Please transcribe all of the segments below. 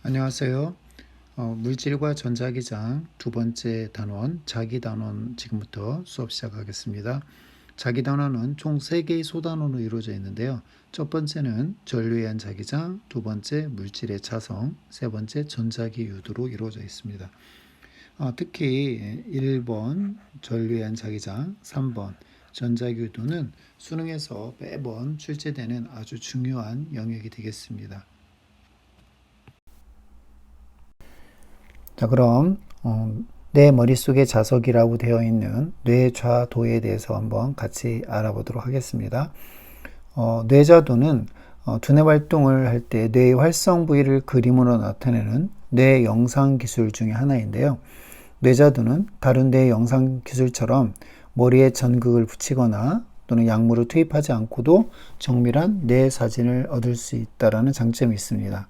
안녕하세요. 물질과 전자기장 두 번째 단원, 자기단원 지금부터 수업 시작하겠습니다. 자기단원은 총 3개의 소단원으로 이루어져 있는데요. 첫 번째는 전류에 의한 자기장, 두 번째 물질의 자성, 세 번째 전자기 유도로 이루어져 있습니다. 특히 1번 전류에 의한 자기장, 3번 전자기 유도는 수능에서 매번 출제되는 아주 중요한 영역이 되겠습니다. 자, 그럼 내 머릿속에 자석이라고 되어 있는 뇌좌도에 대해서 한번 같이 알아보도록 하겠습니다. 뇌좌도는 두뇌 활동을 할 때 뇌의 활성 부위를 그림으로 나타내는 뇌 영상 기술 중에 하나인데요. 뇌좌도는 다른 뇌 영상 기술처럼 머리에 전극을 붙이거나 또는 약물을 투입하지 않고도 정밀한 뇌 사진을 얻을 수 있다는 장점이 있습니다.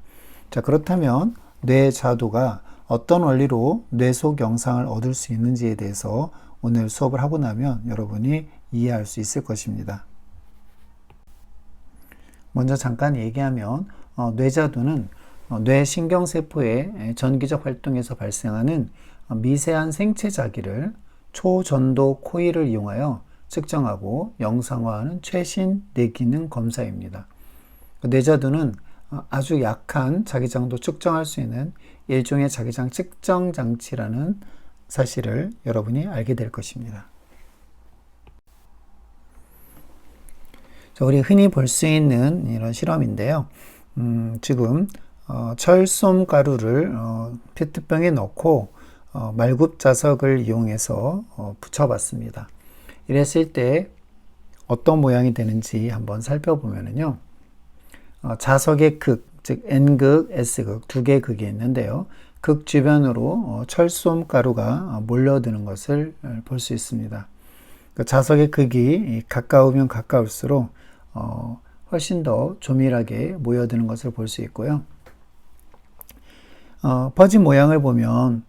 자, 그렇다면 뇌좌도가 어떤 원리로 뇌 속 영상을 얻을 수 있는지에 대해서 오늘 수업을 하고 나면 여러분이 이해할 수 있을 것입니다. 먼저 잠깐 얘기하면 뇌자도는 뇌 신경세포의 전기적 활동에서 발생하는 미세한 생체 자기를 초전도 코일을 이용하여 측정하고 영상화하는 최신 뇌기능 검사입니다. 뇌자도는 아주 약한 자기장도 측정할 수 있는 일종의 자기장 측정 장치라는 사실을 여러분이 알게 될 것입니다. 자, 우리 흔히 볼 수 있는 이런 실험인데요. 지금 철솜 가루를 페트병에 넣고 말굽 자석을 이용해서 붙여봤습니다. 이랬을 때 어떤 모양이 되는지 한번 살펴보면요. 자석의 극, 즉 N극, S극 두 개의 극이 있는데요. 극 주변으로 철솜 가루가 몰려드는 것을 볼 수 있습니다. 자석의 극이 가까우면 가까울수록 훨씬 더 조밀하게 모여드는 것을 볼 수 있고요. 퍼진 모양을 보면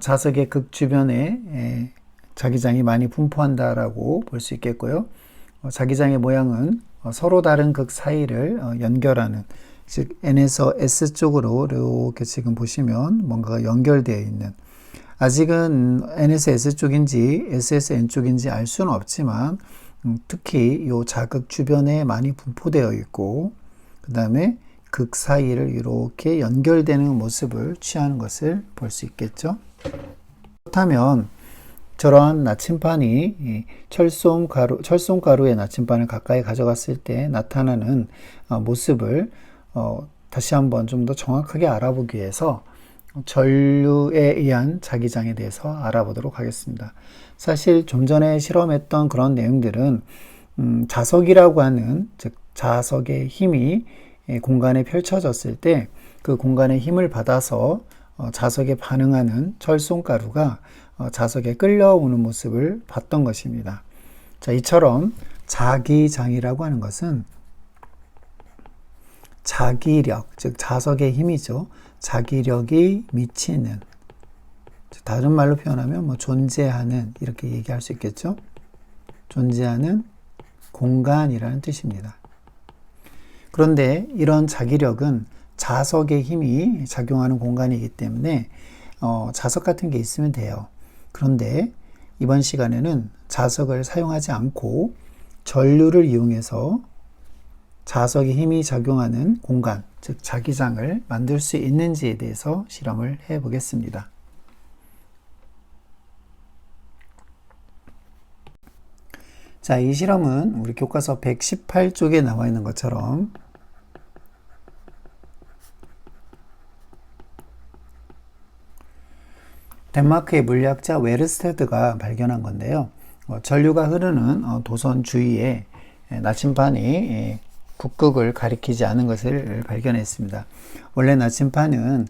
자석의 극 주변에 자기장이 많이 분포한다라고 볼 수 있겠고요. 자기장의 모양은 서로 다른 극 사이를 연결하는, 즉 N에서 S 쪽으로 이렇게 지금 보시면 뭔가가 연결되어 있는, 아직은 N에서 S 쪽인지 S에서 N 쪽인지 알 수는 없지만 특히 이 자극 주변에 많이 분포되어 있고 그 다음에 극 사이를 이렇게 연결되는 모습을 취하는 것을 볼 수 있겠죠. 그렇다면 저러한 나침반이 철솜가루의 나침반을 가까이 가져갔을 때 나타나는 모습을 다시 한번 좀 더 정확하게 알아보기 위해서 전류에 의한 자기장에 대해서 알아보도록 하겠습니다. 사실 좀 전에 실험했던 그런 내용들은 자석이라고 하는, 즉 자석의 힘이 공간에 펼쳐졌을 때 그 공간의 힘을 받아서 자석에 반응하는 철솜가루가 자석에 끌려오는 모습을 봤던 것입니다. 자, 이처럼 자기장이라고 하는 것은 자기력, 즉 자석의 힘이죠. 자기력이 미치는, 다른 말로 표현하면 존재하는, 이렇게 얘기할 수 있겠죠. 존재하는 공간이라는 뜻입니다. 그런데 이런 자기력은 자석의 힘이 작용하는 공간이기 때문에 자석 같은 게 있으면 돼요. 그런데 이번 시간에는 자석을 사용하지 않고 전류를 이용해서 자석의 힘이 작용하는 공간, 즉 자기장을 만들 수 있는지에 대해서 실험을 해 보겠습니다. 자, 이 실험은 우리 교과서 118쪽에 나와 있는 것처럼 덴마크의 물리학자 웨르스테드가 발견한 건데요. 전류가 흐르는 도선 주위에 나침반이 북극을 가리키지 않은 것을 발견했습니다. 원래 나침반은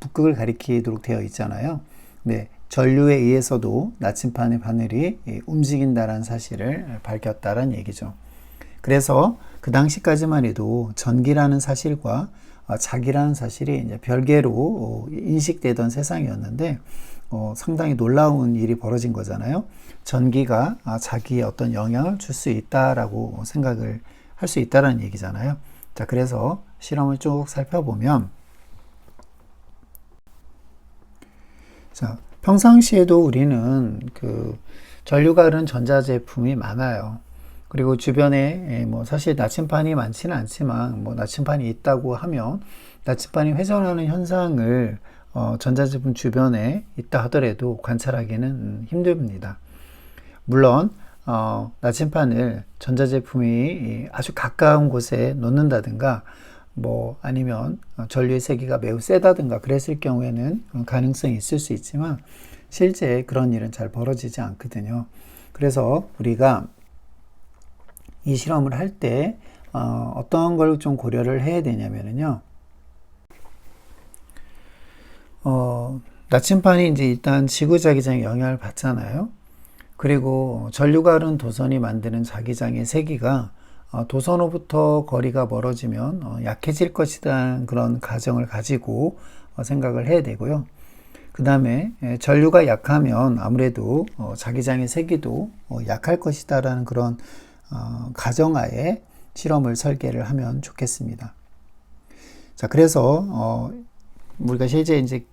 북극을 가리키도록 되어 있잖아요. 네, 전류에 의해서도 나침반의 바늘이 움직인다는 사실을 밝혔다는 얘기죠. 그래서 그 당시까지만 해도 전기라는 사실과 자기라는 사실이 이제 별개로 인식되던 세상이었는데 상당히 놀라운 일이 벌어진 거잖아요. 전기가 자기에 어떤 영향을 줄 수 있다라고 생각을 할 수 있다는 얘기잖아요. 자, 그래서 실험을 쭉 살펴보면 자, 평상시에도 우리는 그 전류가 흐르는 전자제품이 많아요. 그리고 주변에 뭐 사실 나침판이 많지는 않지만 뭐 나침판이 있다고 하면 나침판이 회전하는 현상을 전자제품 주변에 있다 하더라도 관찰하기는 힘듭니다. 물론 나침판을 전자제품이 아주 가까운 곳에 놓는다든가 뭐 아니면 전류의 세기가 매우 세다든가 그랬을 경우에는 가능성이 있을 수 있지만 실제 그런 일은 잘 벌어지지 않거든요. 그래서 우리가 이 실험을 할 때 어떤 걸 좀 고려를 해야 되냐면요. 나침판이 이제 일단 지구자기장에 영향을 받잖아요. 그리고 전류가 흐르는 도선이 만드는 자기장의 세기가 도선으로부터 거리가 멀어지면 약해질 것이라는 그런 가정을 가지고 생각을 해야 되고요. 그 다음에 전류가 약하면 아무래도 자기장의 세기도 약할 것이다라는 그런 가정하에 실험을 설계를 하면 좋겠습니다. 자, 그래서 우리가 실제 이제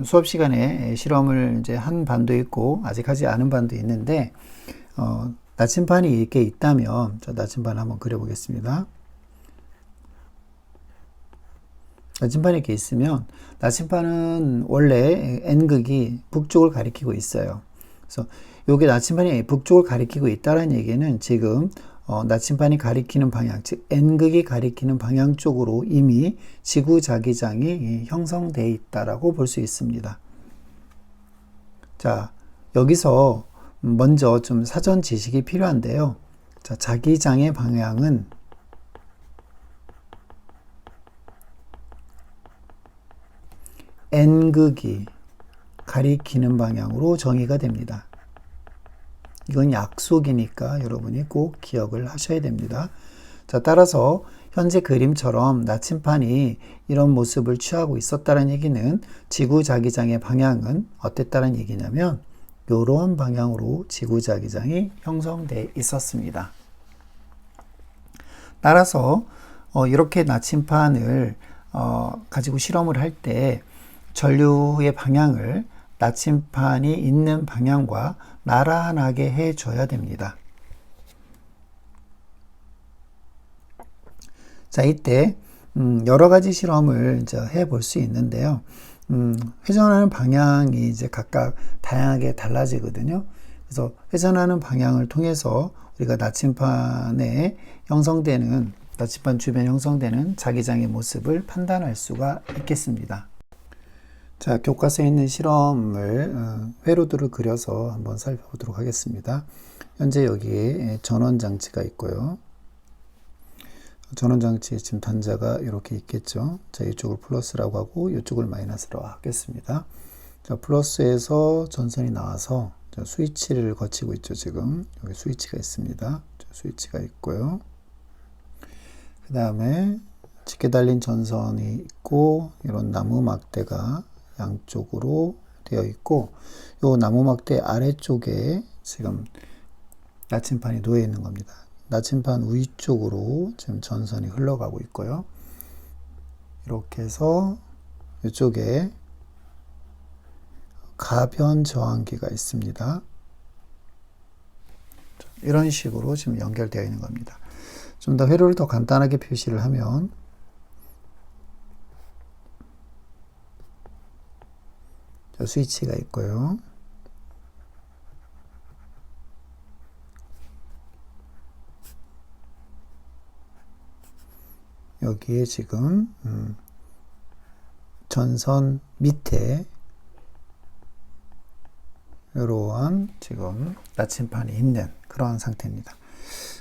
수업 시간에 실험을 이제 한 반도 있고 아직 하지 않은 반도 있는데 나침판이 이렇게 있다면 자, 나침판 한번 그려보겠습니다. 나침판이 이렇게 있으면 나침판은 원래 N극이 북쪽을 가리키고 있어요. 그래서 여기 나침판이 북쪽을 가리키고 있다는 얘기는 지금 나침판이 가리키는 방향, 즉 N극이 가리키는 방향 쪽으로 이미 지구 자기장이 형성되어 있다라고 볼 수 있습니다. 자, 여기서 먼저 좀 사전 지식이 필요한데요. 자, 자기장의 방향은 N극이 가리키는 방향으로 정의가 됩니다. 이건 약속이니까 여러분이 꼭 기억을 하셔야 됩니다. 자, 따라서 현재 그림처럼 나침판이 이런 모습을 취하고 있었다는 얘기는 지구 자기장의 방향은 어땠다는 얘기냐면 이런 방향으로 지구 자기장이 형성되어 있었습니다. 따라서 이렇게 나침판을 가지고 실험을 할 때 전류의 방향을 나침판이 있는 방향과 나란하게 해줘야 됩니다. 자, 이때 여러 가지 실험을 이제 해볼 수 있는데요. 회전하는 방향이 이제 각각 다양하게 달라지거든요. 그래서 회전하는 방향을 통해서 우리가 나침판에 형성되는, 나침판 주변에 형성되는 자기장의 모습을 판단할 수가 있겠습니다. 자, 교과서에 있는 실험을 회로도를 그려서 한번 살펴보도록 하겠습니다. 현재 여기에 전원장치가 있고요. 전원장치에 지금 단자가 이렇게 있겠죠. 자, 이쪽을 플러스라고 하고 이쪽을 마이너스라고 하겠습니다. 자, 플러스에서 전선이 나와서 자, 스위치를 거치고 있죠. 지금 여기 스위치가 있습니다. 자, 스위치가 있고요. 그 다음에 짙게 달린 전선이 있고 이런 나무 막대가 양쪽으로 되어 있고 이 나무 막대 아래쪽에 지금 나침판이 놓여 있는 겁니다. 나침판 위쪽으로 지금 전선이 흘러가고 있고요. 이렇게 해서 이쪽에 가변 저항기가 있습니다. 이런 식으로 지금 연결되어 있는 겁니다. 좀 더 회로를 더 간단하게 표시를 하면 스위치가 있고요. 여기에 지금 전선 밑에 이러한 지금 나침판이 있는 그러한 상태입니다.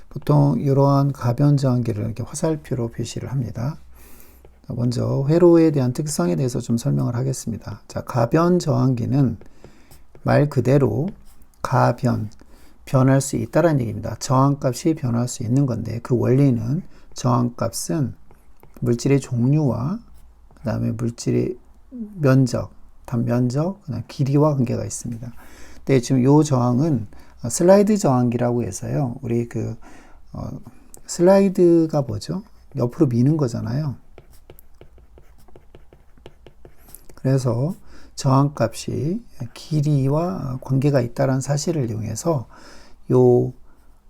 보통 이러한 가변 저항기를 이렇게 화살표로 표시를 합니다. 먼저 회로에 대한 특성에 대해서 좀 설명을 하겠습니다. 자, 가변 저항기는 말 그대로 가변, 변할 수 있다는 얘기입니다. 저항값이 변할 수 있는 건데 그 원리는 저항값은 물질의 종류와 그 다음에 물질의 면적, 단면적, 그다음 길이와 관계가 있습니다. 근데 지금 이 저항은 슬라이드 저항기라고 해서요. 우리 슬라이드가 뭐죠? 옆으로 미는 거잖아요. 그래서 저항값이 길이와 관계가 있다는 사실을 이용해서 요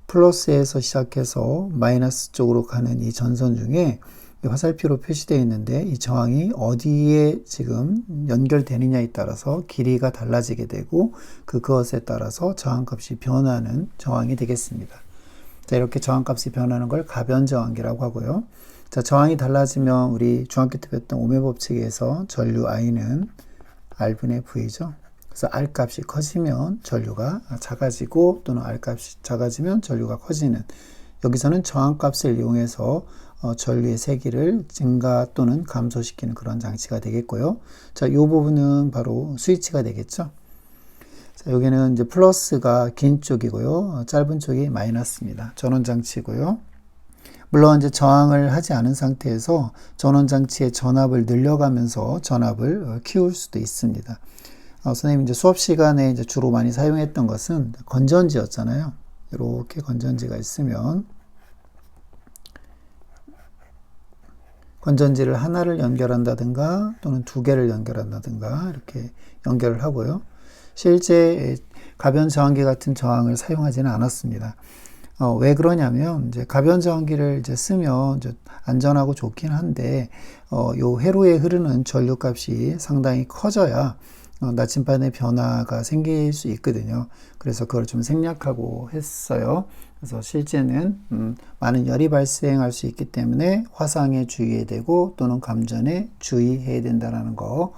플러스에서 시작해서 마이너스 쪽으로 가는 이 전선 중에 이 화살표로 표시되어 있는데 이 저항이 어디에 지금 연결되느냐에 따라서 길이가 달라지게 되고 그것에 따라서 저항값이 변하는 저항이 되겠습니다. 자, 이렇게 저항값이 변하는 걸 가변저항기라고 하고요. 자, 저항이 달라지면 우리 중학교 때 배웠던 오메 법칙에서 전류 I는 R분의 V죠. 그래서 R값이 커지면 전류가 작아지고 또는 R값이 작아지면 전류가 커지는, 여기서는 저항값을 이용해서 전류의 세기를 증가 또는 감소시키는 그런 장치가 되겠고요. 자, 이 부분은 바로 스위치가 되겠죠. 자, 여기는 이제 플러스가 긴 쪽이고요. 짧은 쪽이 마이너스입니다. 전원 장치고요. 물론 이제 저항을 하지 않은 상태에서 전원 장치의 전압을 늘려가면서 전압을 키울 수도 있습니다. 선생님 이제 수업 시간에 이제 주로 많이 사용했던 것은 건전지였잖아요. 이렇게 건전지가 있으면 건전지를 하나를 연결한다든가 또는 두 개를 연결한다든가 이렇게 연결을 하고요. 실제 가변 저항기 같은 저항을 사용하지는 않았습니다. 왜 그러냐면 이제 가변 저항기를 이제 쓰면 이제 안전하고 좋긴 한데 요 회로에 흐르는 전류 값이 상당히 커져야 나침반의 변화가 생길 수 있거든요. 그래서 그걸 좀 생략하고 했어요. 그래서 실제는 많은 열이 발생할 수 있기 때문에 화상에 주의해야 되고 또는 감전에 주의해야 된다는 거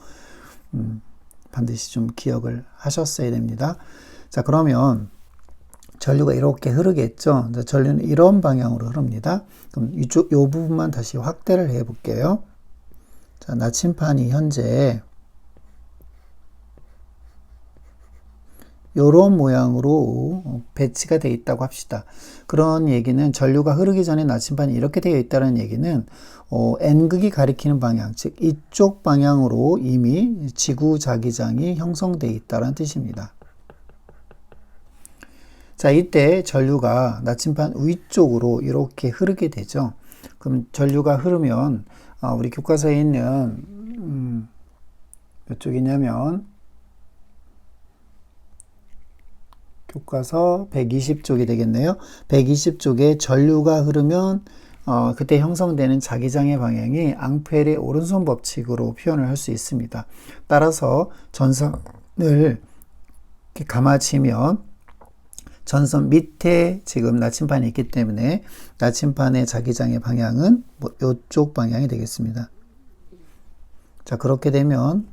반드시 좀 기억을 하셨어야 됩니다. 자, 그러면 전류가 이렇게 흐르겠죠. 전류는 이런 방향으로 흐릅니다. 그럼 이 부분만 다시 확대를 해 볼게요. 자, 나침판이 현재 이런 모양으로 배치가 되어 있다고 합시다. 그런 얘기는 전류가 흐르기 전에 나침판이 이렇게 되어 있다는 얘기는 N극이 가리키는 방향, 즉 이쪽 방향으로 이미 지구자기장이 형성되어 있다는 뜻입니다. 자, 이때 전류가 나침판 위쪽으로 이렇게 흐르게 되죠. 그럼 전류가 흐르면 우리 교과서에 있는 몇 쪽이냐면 교과서 120쪽이 되겠네요. 120쪽에 전류가 흐르면 그때 형성되는 자기장의 방향이 앙펠의 오른손 법칙으로 표현을 할 수 있습니다. 따라서 전선을 이렇게 감아치면 전선 밑에 지금 나침판이 있기 때문에 나침판의 자기장의 방향은 이쪽 방향이 되겠습니다. 자, 그렇게 되면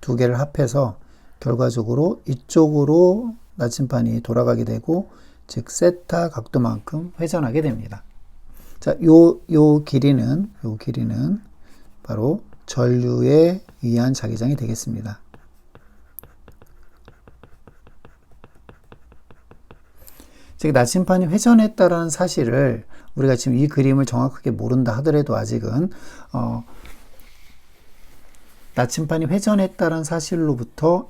두 개를 합해서 결과적으로 이쪽으로 나침판이 돌아가게 되고, 즉 세타 각도만큼 회전하게 됩니다. 자, 요 길이는 바로 전류에 의한 자기장이 되겠습니다. 즉 나침판이 회전했다라는 사실을 우리가 지금 이 그림을 정확하게 모른다 하더라도 아직은 나침판이 회전했다는 사실로부터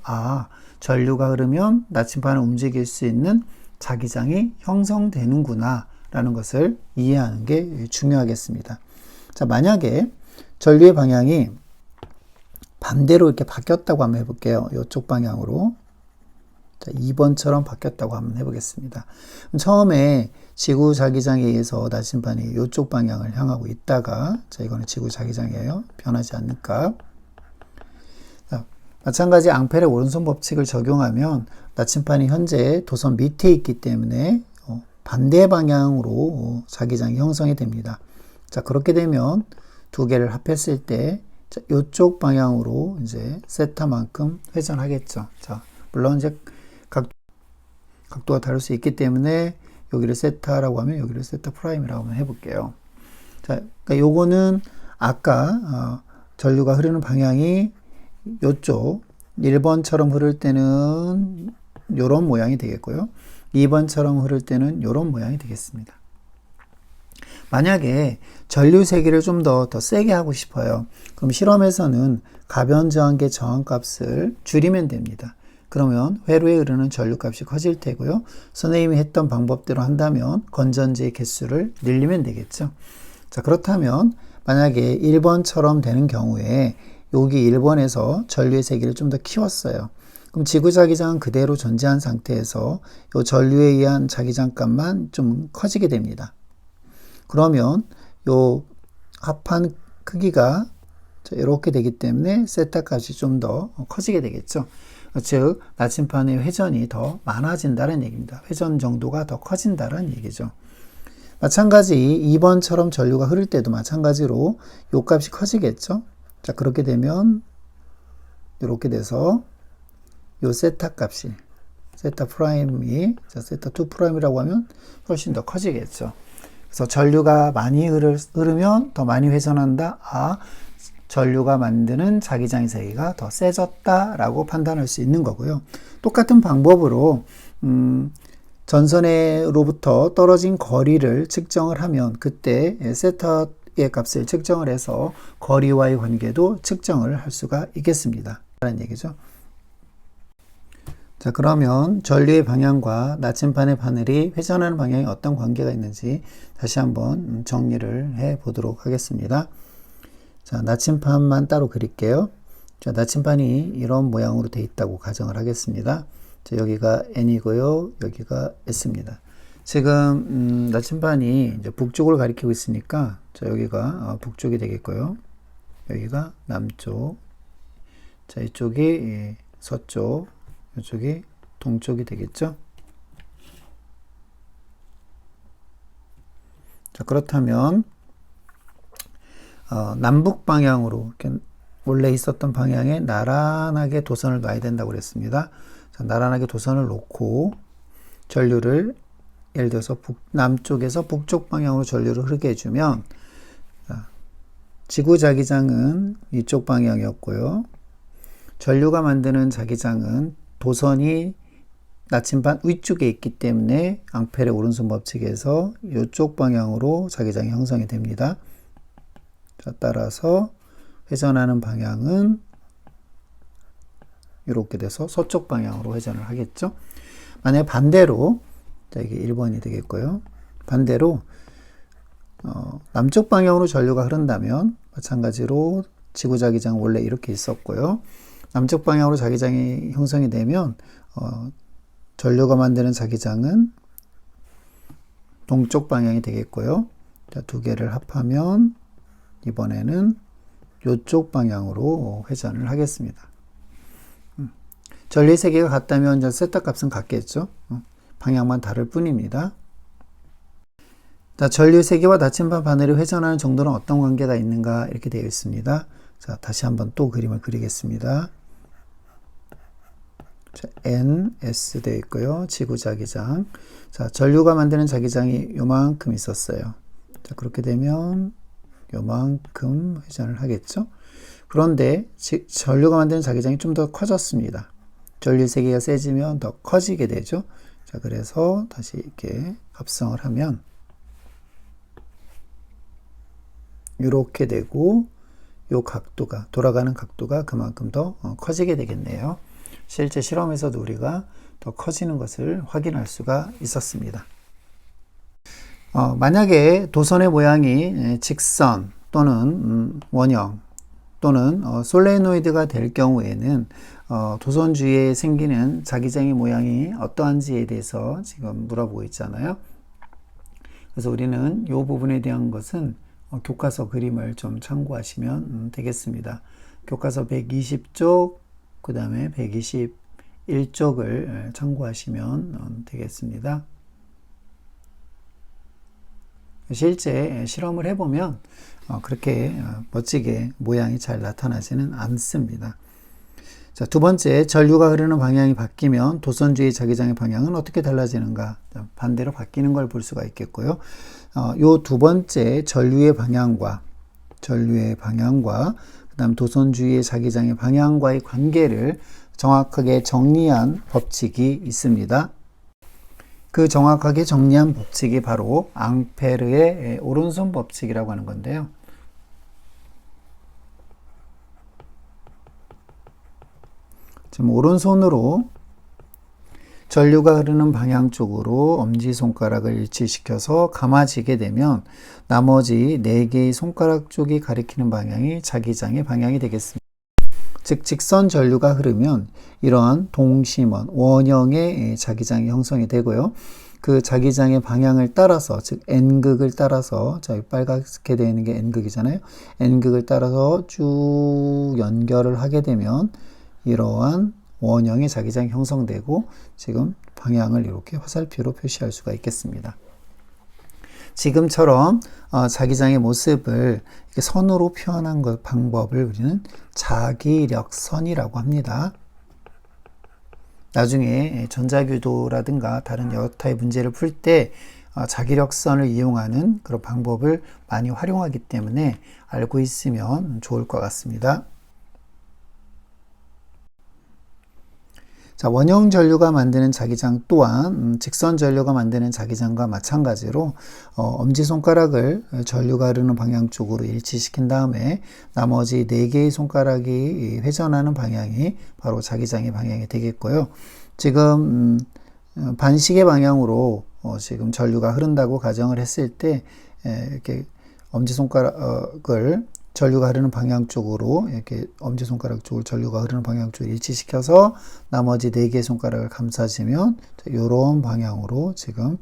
전류가 흐르면 나침판을 움직일 수 있는 자기장이 형성되는구나 라는 것을 이해하는 게 중요하겠습니다. 자, 만약에 전류의 방향이 반대로 이렇게 바뀌었다고 한번 해볼게요. 이쪽 방향으로. 자, 2번처럼 바뀌었다고 한번 해보겠습니다. 처음에 지구 자기장에 의해서 나침판이 이쪽 방향을 향하고 있다가, 자, 이거는 지구 자기장이에요. 변하지 않을까? 마찬가지 앙펠의 오른손 법칙을 적용하면 나침판이 현재 도선 밑에 있기 때문에 반대 방향으로 자기장이 형성이 됩니다. 자, 그렇게 되면 두 개를 합했을 때 이쪽 방향으로 이제 세타만큼 회전하겠죠. 자, 물론 이제 각도가 다를 수 있기 때문에 여기를 세타라고 하면 여기를 세타 프라임이라고 한번 해볼게요. 자, 그러니까 요거는 아까 전류가 흐르는 방향이 요쪽 1번처럼 흐를 때는 요런 모양이 되겠고요. 2번처럼 흐를 때는 요런 모양이 되겠습니다. 만약에 전류 세기를 좀 더 세게 하고 싶어요. 그럼 실험에서는 가변저항계 저항값을 줄이면 됩니다. 그러면 회로에 흐르는 전류 값이 커질 테고요. 선생님이 했던 방법대로 한다면 건전지의 개수를 늘리면 되겠죠. 자, 그렇다면 만약에 1번처럼 되는 경우에 여기 1번에서 전류의 세기를 좀 더 키웠어요. 그럼 지구자기장은 그대로 존재한 상태에서 이 전류에 의한 자기장 값만 좀 커지게 됩니다. 그러면 요 합한 크기가 이렇게 되기 때문에 세타 값이 좀 더 커지게 되겠죠. 즉 나침반의 회전이 더 많아진다는 얘기입니다. 회전 정도가 더 커진다는 얘기죠. 마찬가지 2번처럼 전류가 흐를 때도 마찬가지로 요 값이 커지겠죠. 자, 그렇게 되면 이렇게 돼서 요 세타 값이 세타 프라임이 세타 2 프라임이라고 하면 훨씬 더 커지겠죠. 그래서 전류가 많이 흐르면 더 많이 회전한다. 아, 전류가 만드는 자기장의 세기가 더 세졌다라고 판단할 수 있는 거고요. 똑같은 방법으로 전선으로부터 떨어진 거리를 측정을 하면 그때 세타의 값을 측정을 해서 거리와의 관계도 측정을 할 수가 있겠습니다. 라는 얘기죠. 자, 그러면 전류의 방향과 나침반의 바늘이 회전하는 방향에 어떤 관계가 있는지 다시 한번 정리를 해 보도록 하겠습니다. 자, 나침반만 따로 그릴게요. 자, 나침반이 이런 모양으로 되어 있다고 가정을 하겠습니다. 자, 여기가 N이고요. 여기가 S입니다. 지금 나침반이 이제 북쪽을 가리키고 있으니까 자, 여기가 북쪽이 되겠고요. 여기가 남쪽. 자, 이쪽이 서쪽. 이쪽이 동쪽이 되겠죠. 자, 그렇다면 남북 방향으로 이렇게 원래 있었던 방향에 나란하게 도선을 놔야 된다고 그랬습니다. 자, 나란하게 도선을 놓고 전류를 예를 들어서 남쪽에서 북쪽 방향으로 전류를 흐르게 해주면 지구 자기장은 이쪽 방향이었고요. 전류가 만드는 자기장은 도선이 나침반 위쪽에 있기 때문에 앙펠의 오른손 법칙에서 이쪽 방향으로 자기장이 형성이 됩니다. 자, 따라서 회전하는 방향은 이렇게 돼서 서쪽 방향으로 회전을 하겠죠. 만약 반대로 자, 이게 1번이 되겠고요. 반대로 남쪽 방향으로 전류가 흐른다면 마찬가지로 지구자기장 원래 이렇게 있었고요. 남쪽 방향으로 자기장이 형성이 되면 전류가 만드는 자기장은 동쪽 방향이 되겠고요. 자, 두 개를 합하면 이번에는 이쪽 방향으로 회전을 하겠습니다. 전류의 세기가 같다면 이제 세타 값은 같겠죠. 방향만 다를 뿐입니다. 자, 전류의 세기와 나침반 바늘이 회전하는 정도는 어떤 관계가 있는가 이렇게 되어 있습니다. 자, 다시 한번 또 그림을 그리겠습니다. 자, N, S 되어 있고요. 지구 자기장. 자, 전류가 만드는 자기장이 요만큼 있었어요. 자, 그렇게 되면 요만큼 회전을 하겠죠. 그런데 전류가 만드는 자기장이 좀 더 커졌습니다. 전류 세기가 세지면 더 커지게 되죠. 자, 그래서 다시 이렇게 합성을 하면 이렇게 되고 요 각도가 돌아가는 각도가 그만큼 더 커지게 되겠네요. 실제 실험에서도 우리가 더 커지는 것을 확인할 수가 있었습니다. 만약에 도선의 모양이 직선 또는 원형 또는 솔레노이드가 될 경우에는 도선 주위에 생기는 자기장의 모양이 어떠한지에 대해서 지금 물어보고 있잖아요. 그래서 우리는 이 부분에 대한 것은 교과서 그림을 좀 참고하시면 되겠습니다. 교과서 120쪽 그 다음에 121쪽을 참고하시면 되겠습니다. 실제 실험을 해보면 그렇게 멋지게 모양이 잘 나타나지는 않습니다. 자, 두 번째, 전류가 흐르는 방향이 바뀌면 도선 주위의 자기장의 방향은 어떻게 달라지는가? 반대로 바뀌는 걸 볼 수가 있겠고요. 요 두 번째 전류의 방향과 그다음 도선 주위의 자기장의 방향과의 관계를 정확하게 정리한 법칙이 있습니다. 그 정확하게 정리한 법칙이 바로 앙페르의 오른손 법칙이라고 하는 건데요. 지금 오른손으로 전류가 흐르는 방향 쪽으로 엄지손가락을 일치시켜서 감아지게 되면 나머지 4개의 손가락 쪽이 가리키는 방향이 자기장의 방향이 되겠습니다. 즉 직선 전류가 흐르면 이러한 동심원, 원형의 자기장이 형성이 되고요. 그 자기장의 방향을 따라서, 즉 N극을 따라서, 자, 빨갛게 되어 있는 게 N극이잖아요. N극을 따라서 쭉 연결을 하게 되면 이러한 원형의 자기장이 형성되고 지금 방향을 이렇게 화살표로 표시할 수가 있겠습니다. 지금처럼 자기장의 모습을 이렇게 선으로 표현한 방법을 우리는 자기력선이라고 합니다. 나중에 전자규도라든가 다른 여러 타입 문제를 풀 때 자기력선을 이용하는 그런 방법을 많이 활용하기 때문에 알고 있으면 좋을 것 같습니다. 자, 원형 전류가 만드는 자기장 또한 직선 전류가 만드는 자기장과 마찬가지로 엄지손가락을 전류가 흐르는 방향 쪽으로 일치시킨 다음에 나머지 4개의 손가락이 회전하는 방향이 바로 자기장의 방향이 되겠고요. 지금 반시계 방향으로 지금 전류가 흐른다고 가정을 했을 때 이렇게 엄지손가락을 전류가 흐르는 방향 쪽으로 이렇게 엄지손가락 쪽을 전류가 흐르는 방향 쪽으로 일치시켜서 나머지 4개의 손가락을 감싸주면 이런 방향으로 지금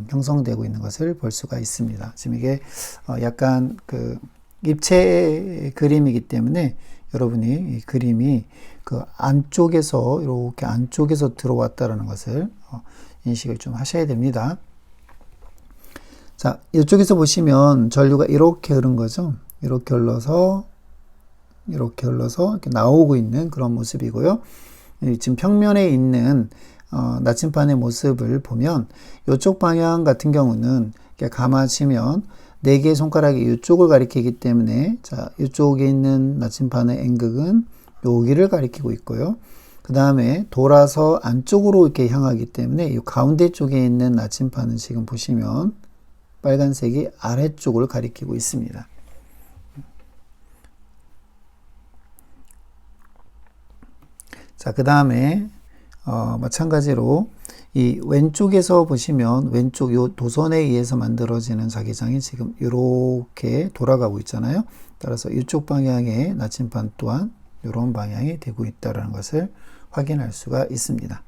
형성되고 있는 것을 볼 수가 있습니다. 지금 이게 약간 그 입체 그림이기 때문에 여러분이 이 그림이 그 안쪽에서 이렇게 안쪽에서 들어왔다라는 것을 인식을 좀 하셔야 됩니다. 자, 이쪽에서 보시면 전류가 이렇게 흐른 거죠. 이렇게 흘러서 이렇게 나오고 있는 그런 모습이고요. 지금 평면에 있는 나침반의 모습을 보면 이쪽 방향 같은 경우는 이렇게 감아치면 4개의 손가락이 이쪽을 가리키기 때문에 자, 이쪽에 있는 나침반의 N극은 여기를 가리키고 있고요. 그 다음에 돌아서 안쪽으로 이렇게 향하기 때문에 이 가운데 쪽에 있는 나침반은 지금 보시면 빨간색이 아래쪽을 가리키고 있습니다. 자, 그 다음에 마찬가지로 이 왼쪽에서 보시면 왼쪽 요 도선에 의해서 만들어지는 자기장이 지금 이렇게 돌아가고 있잖아요. 따라서 이쪽 방향의 나침반 또한 이런 방향이 되고 있다는 것을 확인할 수가 있습니다.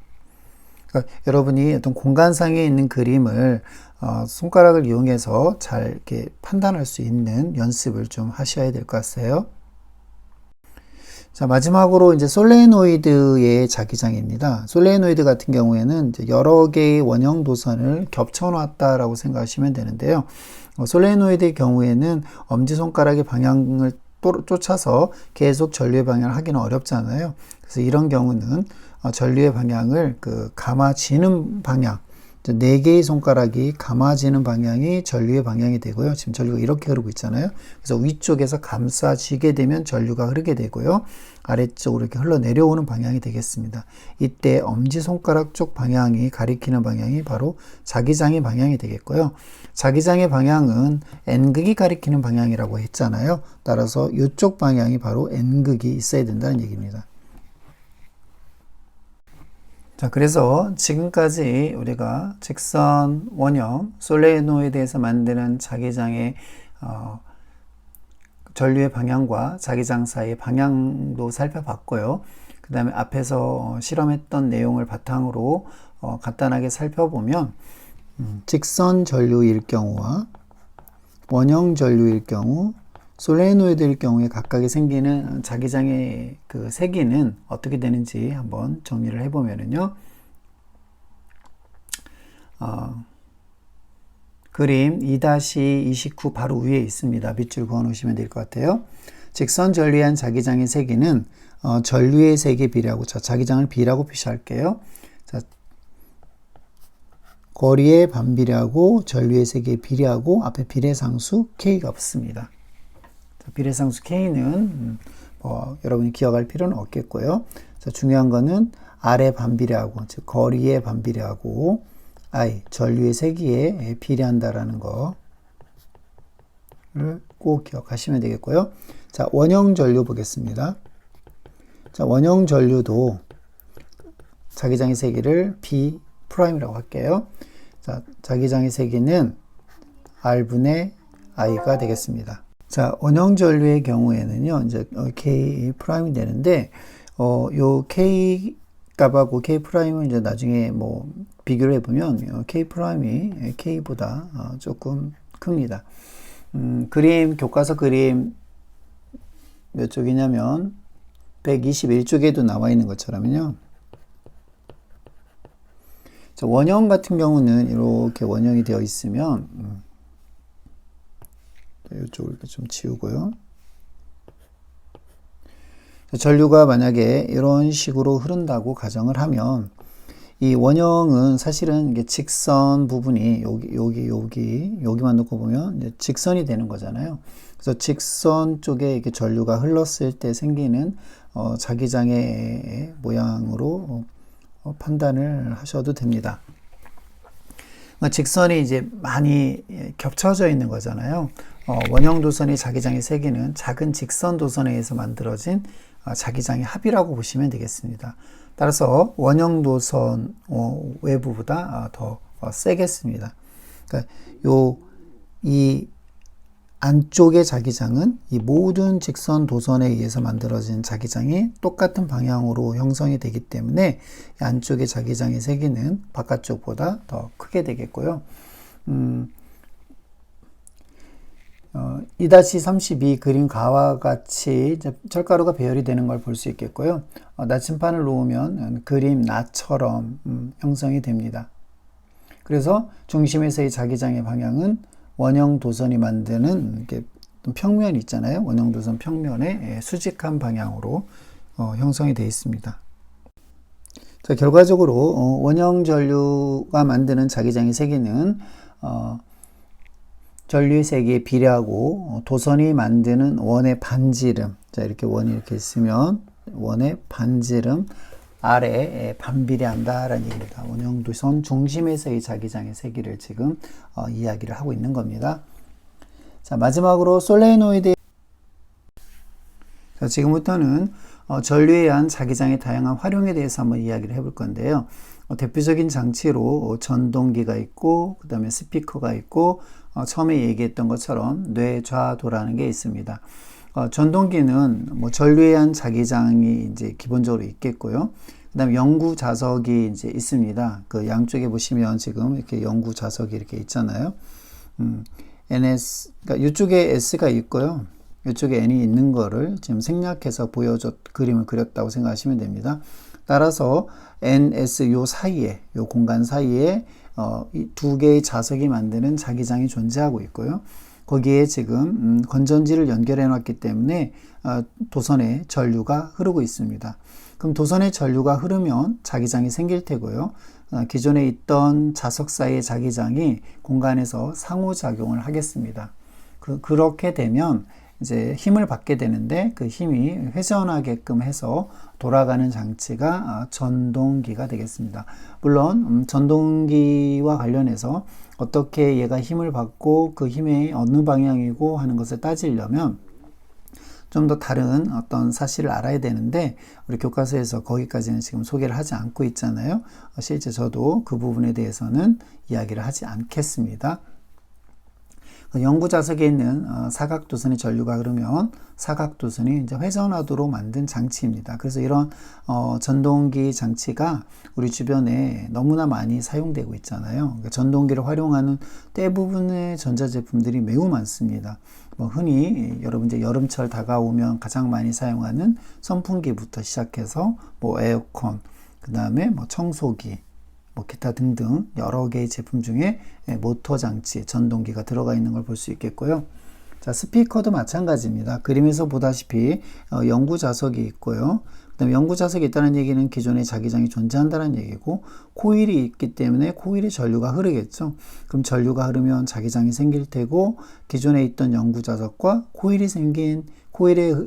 그러니까 여러분이 어떤 공간상에 있는 그림을 손가락을 이용해서 잘 이렇게 판단할 수 있는 연습을 좀 하셔야 될 것 같아요. 자, 마지막으로 이제 솔레노이드의 자기장입니다. 솔레노이드 같은 경우에는 이제 여러 개의 원형 도선을 겹쳐 놨다라고 생각하시면 되는데요. 솔레노이드의 경우에는 엄지손가락의 방향을 쫓아서 계속 전류의 방향을 하기는 어렵잖아요. 그래서 이런 경우는 전류의 방향을 감아지는 방향, 4개의 손가락이 감아지는 방향이 전류의 방향이 되고요. 지금 전류가 이렇게 흐르고 있잖아요. 그래서 위쪽에서 감싸지게 되면 전류가 흐르게 되고요. 아래쪽으로 이렇게 흘러내려오는 방향이 되겠습니다. 이때 엄지손가락 쪽 방향이 가리키는 방향이 바로 자기장의 방향이 되겠고요. 자기장의 방향은 N극이 가리키는 방향이라고 했잖아요. 따라서 이쪽 방향이 바로 N극이 있어야 된다는 얘기입니다. 자, 그래서 지금까지 우리가 직선, 원형, 솔레노이드에서 만드는 자기장의 전류의 방향과 자기장 사이의 방향도 살펴봤고요. 그 다음에 앞에서 실험했던 내용을 바탕으로 간단하게 살펴보면 직선 전류일 경우와 원형 전류일 경우, 솔레노이드일 경우에 각각에 생기는 자기장의 그 세기는 어떻게 되는지 한번 정리를 해보면은요. 그림 2-29 바로 위에 있습니다. 밑줄 그어 놓으시면 될 것 같아요. 직선 전류에 한 자기장의 세기는 전류의 세기에 비례하고, 자, 자기장을 B라고 표시할게요. 자, 거리에 반비례하고 전류의 세기에 비례하고 앞에 비례상수 K가 붙습니다. 비례상수 K는 여러분이 기억할 필요는 없겠고요. 자, 중요한 거는 R에 반비례하고, 즉 거리에 반비례하고 I, 전류의 세기에 비례한다라는 거를 꼭 기억하시면 되겠고요. 자, 원형 전류 보겠습니다. 자, 원형 전류도 자기장의 세기를 B 프라임이라고 할게요. 자, 자기장의 세기는 R분의 I가 되겠습니다. 자, 원형 전류의 경우에는요, 이제 K 프라임이 되는데, 요 K 값하고 K 프라임은 이제 나중에 뭐 비교를 해보면 K 프라임이 K보다 조금 큽니다. 그림, 교과서 그림 몇 쪽이냐면 121쪽에도 나와 있는 것처럼요. 원형 같은 경우는 이렇게 원형이 되어 있으면 이쪽을 이렇게 좀 지우고요. 전류가 만약에 이런 식으로 흐른다고 가정을 하면 이 원형은 사실은 이게 직선 부분이 여기만 놓고 보면 이제 직선이 되는 거잖아요. 그래서 직선 쪽에 이렇게 전류가 흘렀을 때 생기는 자기장의 모양으로 판단을 하셔도 됩니다. 직선이 이제 많이 겹쳐져 있는 거잖아요. 원형 도선의 자기장의 세기는 작은 직선 도선에 의해서 만들어진 자기장의 합이라고 보시면 되겠습니다. 따라서 원형 도선 외부보다 더 세겠습니다. 그러니까 이 안쪽의 자기장은 이 모든 직선 도선에 의해서 만들어진 자기장이 똑같은 방향으로 형성이 되기 때문에 안쪽의 자기장의 세기는 바깥쪽보다 더 크게 되겠고요. 2-32 그림 가와 같이 철가루가 배열이 되는 걸 볼 수 있겠고요. 나침판을 놓으면 그림 나처럼 형성이 됩니다. 그래서 중심에서의 자기장의 방향은 원형 도선이 만드는 이렇게 평면 있잖아요. 원형 도선 평면에 수직한 방향으로 형성이 되어 있습니다. 자, 결과적으로 원형 전류가 만드는 자기장의 세기는 전류의 세기에 비례하고 도선이 만드는 원의 반지름, 자 이렇게 원이 이렇게 있으면 원의 반지름 아래에 반비례한다라는 얘기입니다. 원형 도선 중심에서의 자기장의 세기를 지금 이야기를 하고 있는 겁니다. 자, 마지막으로 솔레노이드. 자, 지금부터는 전류에 의한 자기장의 다양한 활용에 대해서 한번 이야기를 해볼 건데요. 대표적인 장치로 전동기가 있고, 그 다음에 스피커가 있고, 처음에 얘기했던 것처럼 뇌좌도라는 게 있습니다. 전동기는 뭐 전류에 의한 자기장이 이제 기본적으로 있겠고요. 그 다음에 연구 자석이 이제 있습니다. 그 양쪽에 보시면 지금 이렇게 연구 자석이 이렇게 있잖아요. NS, 그러니까 이쪽에 S가 있고요. 이쪽에 N이 있는 거를 지금 생략해서 그림을 그렸다고 생각하시면 됩니다. 따라서 NS 요 사이에, 요 공간 사이에 이 두 개의 자석이 만드는 자기장이 존재하고 있고요. 거기에 지금 건전지를 연결해 놨기 때문에 도선에 전류가 흐르고 있습니다. 그럼 도선에 전류가 흐르면 자기장이 생길 테고요. 기존에 있던 자석 사이의 자기장이 공간에서 상호작용을 하겠습니다. 그렇게 되면 이제 힘을 받게 되는데 그 힘이 회전하게끔 해서 돌아가는 장치가 전동기가 되겠습니다. 물론 전동기와 관련해서 어떻게 얘가 힘을 받고 그 힘이 어느 방향이고 하는 것을 따지려면 좀 더 다른 어떤 사실을 알아야 되는데 우리 교과서에서 거기까지는 지금 소개를 하지 않고 있잖아요. 실제 저도 그 부분에 대해서는 이야기를 하지 않겠습니다. 연구 자석에 있는 사각도선의 전류가 흐르면 사각도선이 이제 회전하도록 만든 장치입니다. 그래서 이런 전동기 장치가 우리 주변에 너무나 많이 사용되고 있잖아요. 그러니까 전동기를 활용하는 대부분의 전자제품들이 매우 많습니다. 흔히 여러분 이제 여름철 다가오면 가장 많이 사용하는 선풍기부터 시작해서 에어컨, 그 다음에 청소기, 기타 등등 여러 개의 제품 중에 모터 장치, 전동기가 들어가 있는 걸 볼 수 있겠고요. 자, 스피커도 마찬가지입니다. 그림에서 보다시피 연구 자석이 있고요. 그 다음에 연구 자석이 있다는 얘기는 기존에 자기장이 존재한다는 얘기고, 코일이 있기 때문에 코일에 전류가 흐르겠죠. 그럼 전류가 흐르면 자기장이 생길 테고, 기존에 있던 연구 자석과 코일에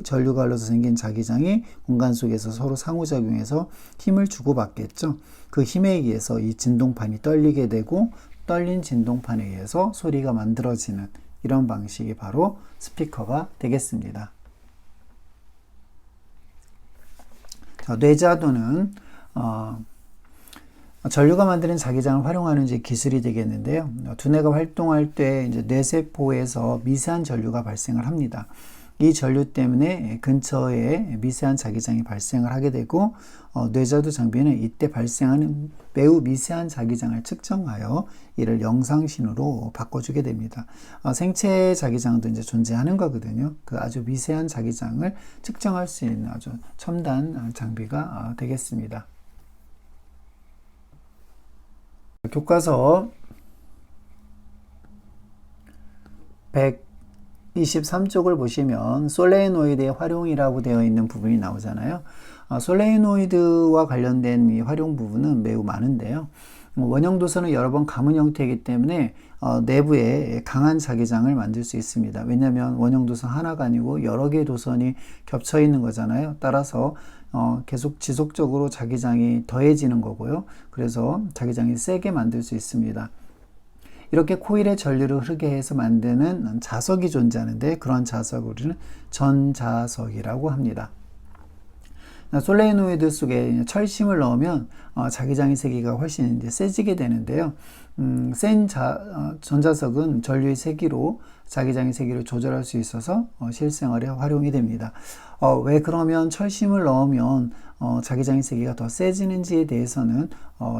전류가 흘러서 생긴 자기장이 공간 속에서 서로 상호작용해서 힘을 주고받겠죠. 그 힘에 의해서 이 진동판이 떨리게 되고, 떨린 진동판에 의해서 소리가 만들어지는 이런 방식이 바로 스피커가 되겠습니다. 자, 뇌자도는 전류가 만드는 자기장을 활용하는 이제 기술이 되겠는데요. 두뇌가 활동할 때 이제 뇌세포에서 미세한 전류가 발생을 합니다. 이 전류 때문에 근처에 미세한 자기장이 발생을 하게 되고 뇌자두 장비는 이때 발생하는 매우 미세한 자기장을 측정하여 이를 영상신호로 바꿔주게 됩니다. 생체 자기장도 이제 존재하는 거거든요. 그 아주 미세한 자기장을 측정할 수 있는 아주 첨단 장비가 되겠습니다. 교과서 123쪽을 보시면 솔레노이드의 활용이라고 되어 있는 부분이 나오잖아요. 솔레노이드와 관련된 이 활용 부분은 매우 많은데요. 원형 도선은 여러 번 감은 형태이기 때문에 내부에 강한 자기장을 만들 수 있습니다. 왜냐하면 원형 도선 하나가 아니고 여러 개의 도선이 겹쳐 있는 거잖아요. 따라서 계속 지속적으로 자기장이 더해지는 거고요. 그래서 자기장이 세게 만들 수 있습니다. 이렇게 코일에 전류를 흐르게 해서 만드는 자석이 존재하는데 그런 자석을 우리는 전자석이라고 합니다. 솔레노이드 속에 철심을 넣으면 자기장의 세기가 훨씬 이제 세지게 되는데요. 센 전자석은 전류의 세기로 자기장의 세기를 조절할 수 있어서 실생활에 활용이 됩니다. 왜 그러면 철심을 넣으면 자기장의 세기가 더 세지는지에 대해서는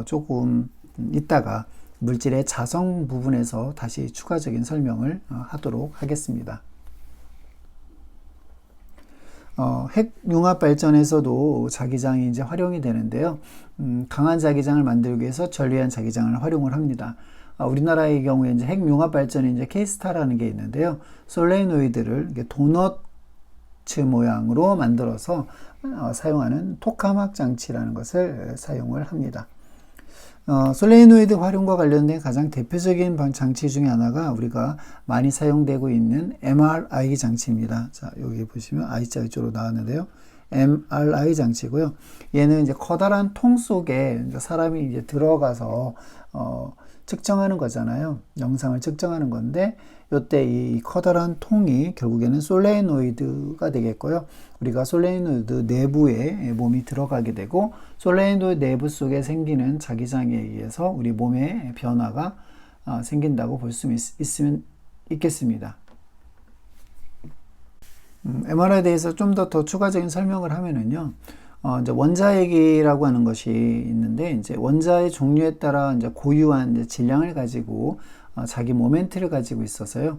조금 이따가 물질의 자성 부분에서 다시 추가적인 설명을 하도록 하겠습니다. 핵융합 발전에서도 자기장이 이제 활용이 되는데요. 강한 자기장을 만들기 위해서 전류한 자기장을 활용을 합니다. 우리나라의 경우에 이제 핵융합 발전에 이제 케이스타라는 게 있는데요. 솔레노이드를 이렇게 도넛 모양으로 만들어서 사용하는 토카막 장치라는 것을 사용을 합니다. 솔레노이드 활용과 관련된 가장 대표적인 장치 중에 하나가 우리가 많이 사용되고 있는 MRI 장치입니다. 자, 여기 보시면 I자 이쪽으로 나왔는데요. MRI 장치고요. 얘는 이제 커다란 통 속에 사람이 이제 들어가서 측정하는 거잖아요. 영상을 측정하는 건데 이때 이 커다란 통이 결국에는 솔레노이드가 되겠고요. 우리가 솔레노이드 내부에 몸이 들어가게 되고 솔레노이드 내부 속에 생기는 자기장에 의해서 우리 몸에 변화가 생긴다고 볼 수 있겠습니다. MRI에 대해서 좀 더 추가적인 설명을 하면은요. 이제 원자핵이라고 하는 것이 있는데 이제 원자의 종류에 따라 이제 고유한 이제 질량을 가지고 자기 모멘트를 가지고 있어서요.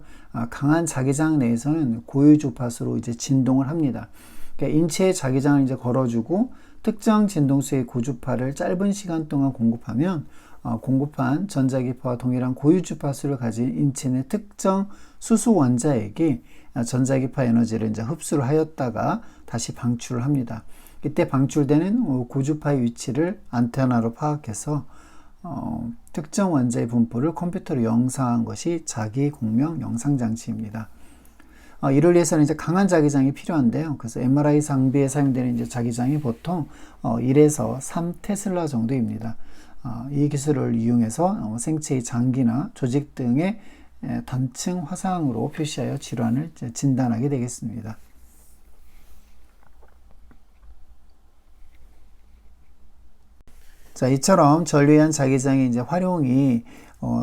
강한 자기장 내에서는 고유 주파수로 이제 진동을 합니다. 그러니까 인체의 자기장을 이제 걸어주고 특정 진동수의 고주파를 짧은 시간 동안 공급하면 공급한 전자기파와 동일한 고유 주파수를 가진 인체 내 특정 수소 원자핵이 전자기파 에너지를 이제 흡수를 하였다가 다시 방출을 합니다. 이때 방출되는 고주파의 위치를 안테나로 파악해서 특정 원자의 분포를 컴퓨터로 영상한 것이 자기 공명 영상 장치입니다. 이를 위해서는 이제 강한 자기장이 필요한데요. 그래서 MRI 장비에 사용되는 이제 자기장이 보통 1에서 3 테슬라 정도입니다. 이 기술을 이용해서 생체의 장기나 조직 등의 단층 화상으로 표시하여 질환을 진단하게 되겠습니다. 자, 이처럼 전류한 자기장의 이제 활용이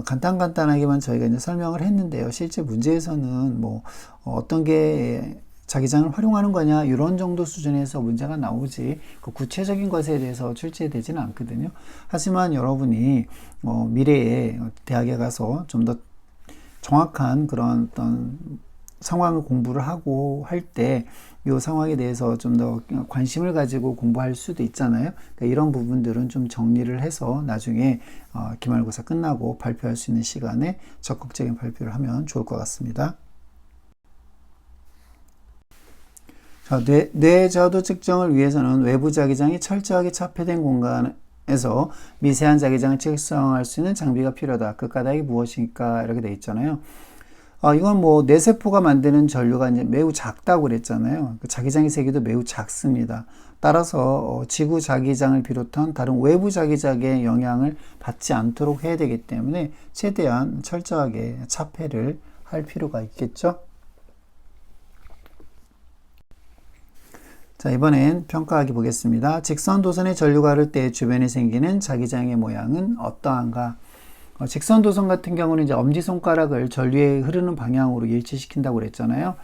간단하게만 저희가 이제 설명을 했는데요. 실제 문제에서는 뭐 어떤 게 자기장을 활용하는 거냐 이런 정도 수준에서 문제가 나오지 그 구체적인 것에 대해서 출제되지는 않거든요. 하지만 여러분이 미래에 대학에 가서 좀 더 정확한 그런 어떤 상황을 공부를 하고 할 때 이 상황에 대해서 좀 더 관심을 가지고 공부할 수도 있잖아요. 그러니까 이런 부분들은 좀 정리를 해서 나중에 기말고사 끝나고 발표할 수 있는 시간에 적극적인 발표를 하면 좋을 것 같습니다. 자, 뇌자두 측정을 위해서는 외부 자기장이 철저하게 차폐된 공간에서 미세한 자기장을 측정할 수 있는 장비가 필요하다. 그 까닭이 무엇일까? 이렇게 돼 있잖아요. 이건 뭐 뇌세포가 만드는 전류가 이제 매우 작다고 그랬잖아요. 그 자기장의 세기도 매우 작습니다. 따라서 지구 자기장을 비롯한 다른 외부 자기장의 영향을 받지 않도록 해야 되기 때문에 최대한 철저하게 차폐를 할 필요가 있겠죠. 자, 이번엔 평가하기 보겠습니다. 직선 도선의 전류가 흐를 때 주변에 생기는 자기장의 모양은 어떠한가? 직선 도선 같은 경우는 이제 엄지손가락을 전류에 흐르는 방향으로 일치시킨다고 그랬잖아요.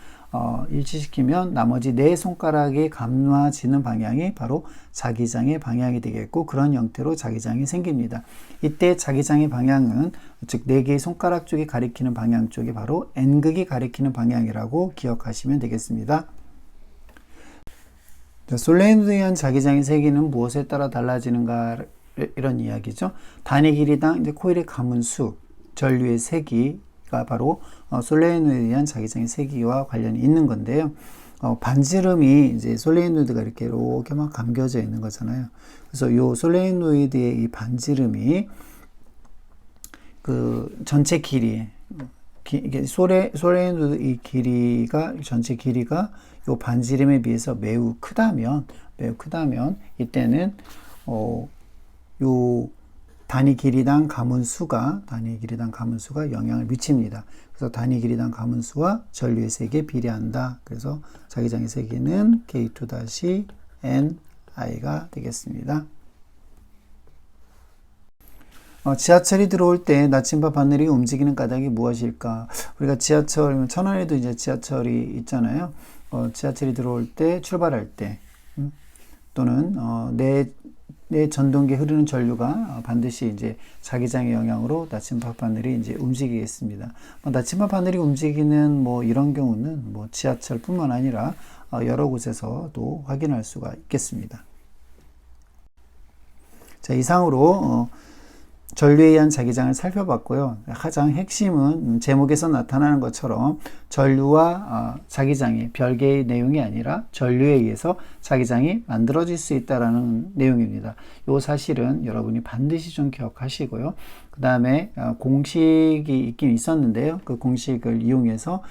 일치시키면 나머지 네 손가락이 감아지는 방향이 바로 자기장의 방향이 되겠고, 그런 형태로 자기장이 생깁니다. 이때 자기장의 방향은, 즉 네 개의 손가락 쪽이 가리키는 방향 쪽이 바로 N극이 가리키는 방향이라고 기억하시면 되겠습니다. 솔레노이드에 의한 자기장의 세기는 무엇에 따라 달라지는가, 이런 이야기죠. 단위 길이당 이제 코일의 가문수, 전류의 세기가 바로 솔레노이드에 의한 자기장의 세기와 관련이 있는 건데요. 반지름이 이제 솔레노이드가 이렇게 막 감겨져 있는 거잖아요. 그래서 이 솔레노이드의 이 반지름이 그 전체 길이, 솔레노이드 이 길이가, 전체 길이가 요 반지름에 비해서 매우 크다면 이때는 요 단위 길이당 가문수가 영향을 미칩니다. 그래서 단위 길이당 가문수와 전류의 세기에 비례한다. 그래서 자기장의 세기는 K2-NI가 되겠습니다. 지하철이 들어올 때 나침반 바늘이 움직이는 까닭이 무엇일까? 우리가 지하철, 천안에도 이제 지하철이 있잖아요. 지하철이 들어올 때, 출발할 때, 또는 내 전동기에 흐르는 전류가 반드시 이제 자기장의 영향으로 나침반 바늘이 이제 움직이겠습니다. 나침반 바늘이 움직이는 이런 경우는 지하철뿐만 아니라 여러 곳에서도 확인할 수가 있겠습니다. 자, 이상으로 전류에 의한 자기장을 살펴봤고요. 가장 핵심은 제목에서 나타나는 것처럼 전류와 자기장이 별개의 내용이 아니라 전류에 의해서 자기장이 만들어질 수 있다는 내용입니다. 이 사실은 여러분이 반드시 좀 기억하시고요. 그 다음에 공식이 있긴 있었는데요. 그 공식을 이용해서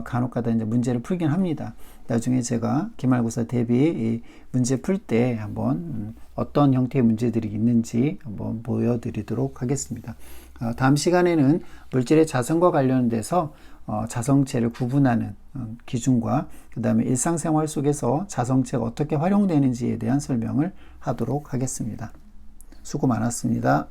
간혹가다 이제 문제를 풀긴 합니다. 나중에 제가 기말고사 대비 문제 풀 때 한번 어떤 형태의 문제들이 있는지 한번 보여드리도록 하겠습니다. 다음 시간에는 물질의 자성과 관련돼서 자성체를 구분하는 기준과 그 다음에 일상생활 속에서 자성체가 어떻게 활용되는지에 대한 설명을 하도록 하겠습니다. 수고 많았습니다.